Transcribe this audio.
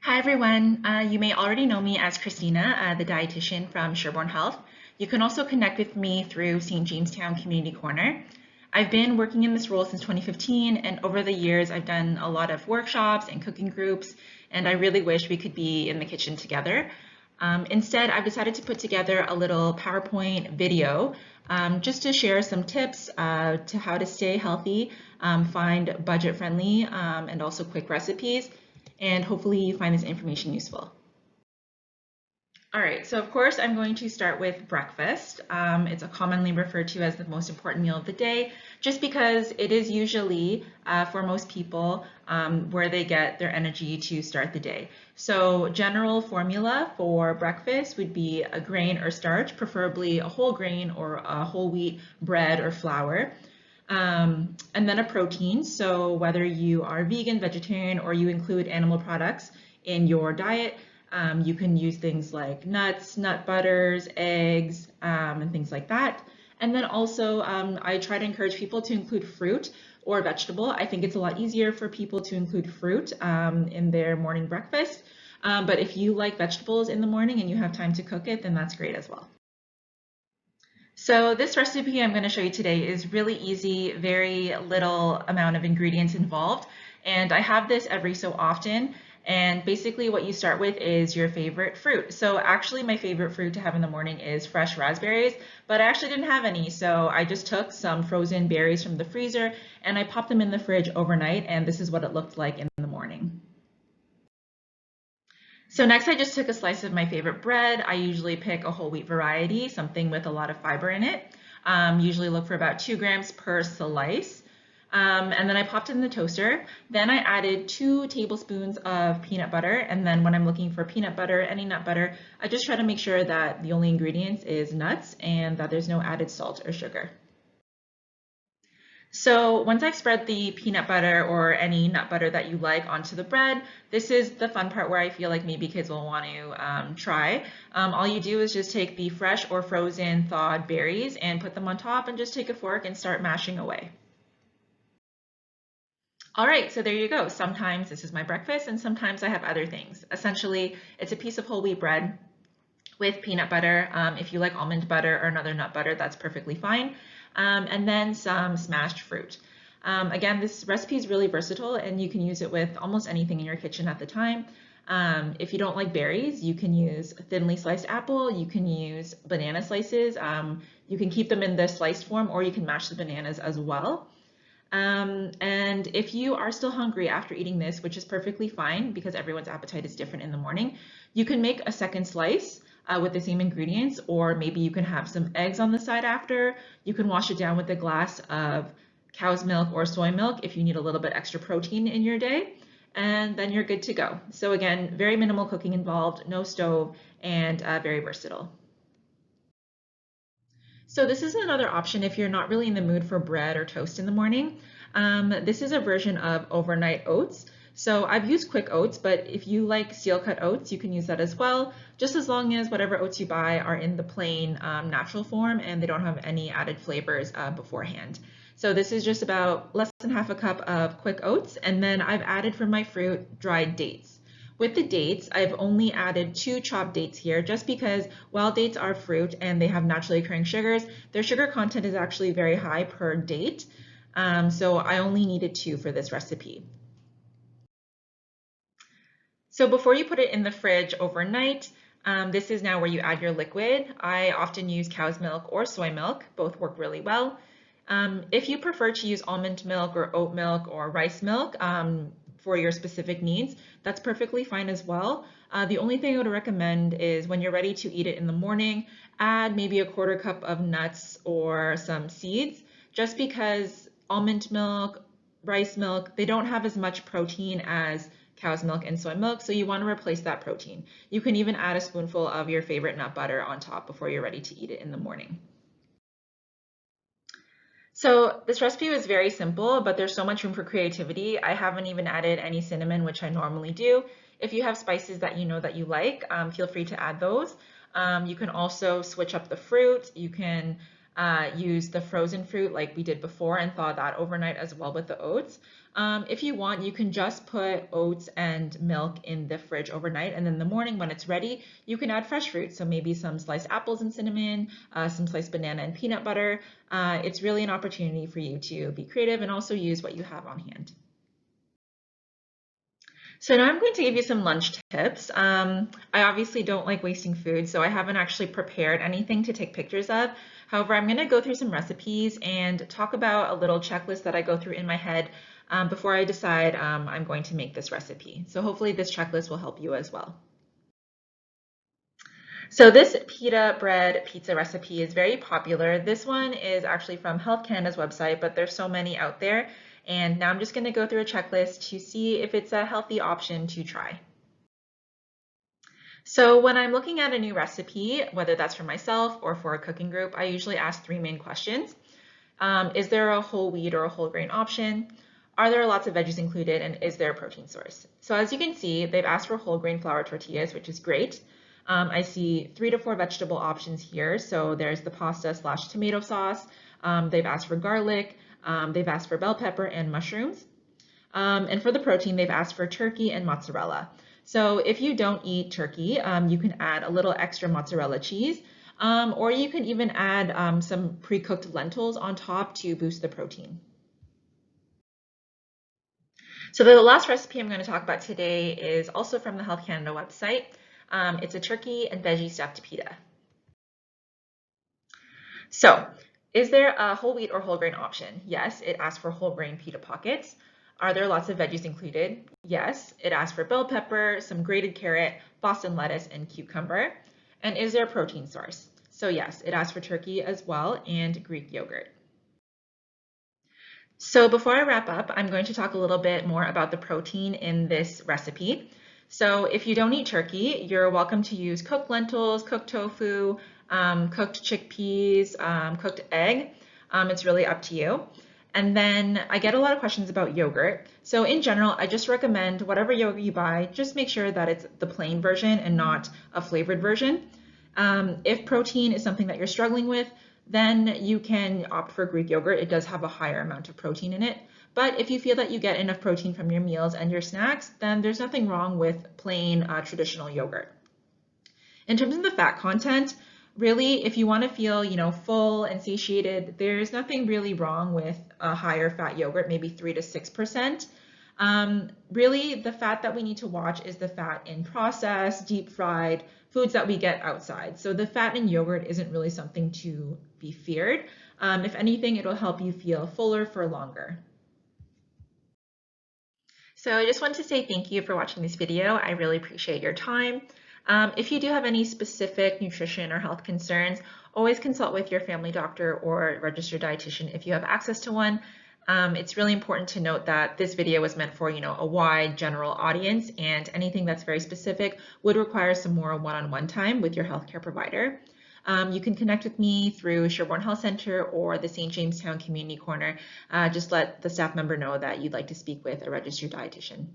Hi everyone, you may already know me as Christina, the dietitian from Sherbourne Health. You can also connect with me through St. Jamestown Community Corner. I've been working in this role since 2015, and over the years I've done a lot of workshops and cooking groups, and I really wish we could be in the kitchen together. Instead, I've decided to put together a little PowerPoint video just to share some tips to how to stay healthy, find budget-friendly, and also quick recipes, and hopefully you find this information useful. All right, so of course I'm going to start with breakfast. It's commonly referred to as the most important meal of the day, just because it is usually, for most people, where they get their energy to start the day. So general formula for breakfast would be a grain or starch, preferably a whole grain or a whole wheat bread or flour. And then a protein, so whether you are vegan, vegetarian, or you include animal products in your diet, you can use things like nuts, nut butters, eggs, and things like that. And then also, I try to encourage people to include fruit or vegetable. I think it's a lot easier for people to include fruit in their morning breakfast. But if you like vegetables in the morning and you have time to cook it, then that's great as well. So this recipe I'm going to show you today is really easy, very little amount of ingredients involved, and I have this every so often. And basically what you start with is your favorite fruit. So actually my favorite fruit to have in the morning is fresh raspberries, but I actually didn't have any, so I just took some frozen berries from the freezer and I popped them in the fridge overnight, and this is what it looked like in the morning. So next I just took a slice of my favorite bread. I usually pick a whole wheat variety, something with a lot of fiber in it. Usually look for about 2 grams per slice. And then I popped it in the toaster. Then I added 2 tablespoons of peanut butter. And then when I'm looking for peanut butter, any nut butter, I just try to make sure that the only ingredients is nuts and that there's no added salt or sugar. So once I've spread the peanut butter or any nut butter that you like onto the bread, this is the fun part where I feel like maybe kids will want to try. All you do is just take the fresh or frozen thawed berries and put them on top and just take a fork and start mashing away. All right, so there you go. Sometimes this is my breakfast and sometimes I have other things. Essentially, it's a piece of whole wheat bread with peanut butter. If you like almond butter or another nut butter, that's perfectly fine. And then some smashed fruit. Again, this recipe is really versatile and you can use it with almost anything in your kitchen at the time. If you don't like berries, you can use a thinly sliced apple, you can use banana slices, you can keep them in the sliced form or you can mash the bananas as well. And if you are still hungry after eating this, which is perfectly fine because everyone's appetite is different in the morning, you can make a second slice with the same ingredients, or maybe you can have some eggs on the side after. You can wash it down with a glass of cow's milk or soy milk if you need a little bit extra protein in your day, and then you're good to go. So again, very minimal cooking involved, no stove, and very versatile. So this is another option if you're not really in the mood for bread or toast in the morning. This is a version of overnight oats. So I've used quick oats, but if you like steel cut oats, you can use that as well, just as long as whatever oats you buy are in the plain natural form and they don't have any added flavors beforehand. So this is just about less than half a cup of quick oats, and then I've added for my fruit dried dates. With the dates, I've only added 2 chopped dates here just because while dates are fruit and they have naturally occurring sugars, their sugar content is actually very high per date. So I only needed 2 for this recipe. So before you put it in the fridge overnight, this is now where you add your liquid. I often use cow's milk or soy milk. Both work really well. If you prefer to use almond milk or oat milk or rice milk, for your specific needs, that's perfectly fine as well. The only thing I would recommend is when you're ready to eat it in the morning, add maybe a quarter cup of nuts or some seeds, just because almond milk, rice milk, they don't have as much protein as cow's milk and soy milk, so you want to replace that protein. You can even add a spoonful of your favorite nut butter on top before you're ready to eat it in the morning. So this recipe was very simple, but there's so much room for creativity. I haven't even added any cinnamon, which I normally do. If you have spices that you know that you like, feel free to add those. You can also switch up the fruit. You can use the frozen fruit like we did before and thaw that overnight as well with the oats. If you want, you can just put oats and milk in the fridge overnight, and then in the morning when it's ready, you can add fresh fruit. So maybe some sliced apples and cinnamon, some sliced banana and peanut butter. It's really an opportunity for you to be creative and also use what you have on hand. So now I'm going to give you some lunch tips. I obviously don't like wasting food, so I haven't actually prepared anything to take pictures of. However, I'm going to go through some recipes and talk about a little checklist that I go through in my head before I decide I'm going to make this recipe. So hopefully this checklist will help you as well. So this pita bread pizza recipe is very popular. This one is actually from Health Canada's website, but there's so many out there. And now I'm just going to go through a checklist to see if it's a healthy option to try. So when I'm looking at a new recipe, whether that's for myself or for a cooking group, I usually ask three main questions. Is there a whole wheat or a whole grain option? Are there lots of veggies included? And is there a protein source? So as you can see, they've asked for whole grain flour tortillas, which is great. I see 3 to 4 vegetable options here. So there's the pasta/tomato sauce. They've asked for garlic. They've asked for bell pepper and mushrooms. And for the protein, they've asked for turkey and mozzarella. So if you don't eat turkey, you can add a little extra mozzarella cheese, or you can even add some pre-cooked lentils on top to boost the protein. So the last recipe I'm going to talk about today is also from the Health Canada website. It's a turkey and veggie stuffed pita. So, is there a whole wheat or whole grain option? Yes, it asks for whole grain pita pockets. Are there lots of veggies included? Yes, it asks for bell pepper, some grated carrot, Boston lettuce, and cucumber. And is there a protein source? So yes, it asks for turkey as well and Greek yogurt. So before I wrap up, I'm going to talk a little bit more about the protein in this recipe. So if you don't eat turkey, you're welcome to use cooked lentils, cooked tofu, cooked chickpeas, cooked egg. It's really up to you. And then I get a lot of questions about yogurt. So in general, I just recommend whatever yogurt you buy, just make sure that it's the plain version and not a flavored version. If protein is something that you're struggling with, then you can opt for Greek yogurt. It does have a higher amount of protein in it. But if you feel that you get enough protein from your meals and your snacks, then there's nothing wrong with plain traditional yogurt. In terms of the fat content, really, if you want to feel, full and satiated, there's nothing really wrong with a higher fat yogurt, maybe 3 to 6%. Really, the fat that we need to watch is the fat in processed, deep fried foods that we get outside. So the fat in yogurt isn't really something to be feared. If anything, it'll help you feel fuller for longer. So I just want to say thank you for watching this video. I really appreciate your time. If you do have any specific nutrition or health concerns, always consult with your family doctor or registered dietitian if you have access to one. It's really important to note that this video was meant for, a wide general audience, and anything that's very specific would require some more one-on-one time with your healthcare provider. You can connect with me through Sherbourne Health Center or the St. Jamestown Community Corner. Just let the staff member know that you'd like to speak with a registered dietitian.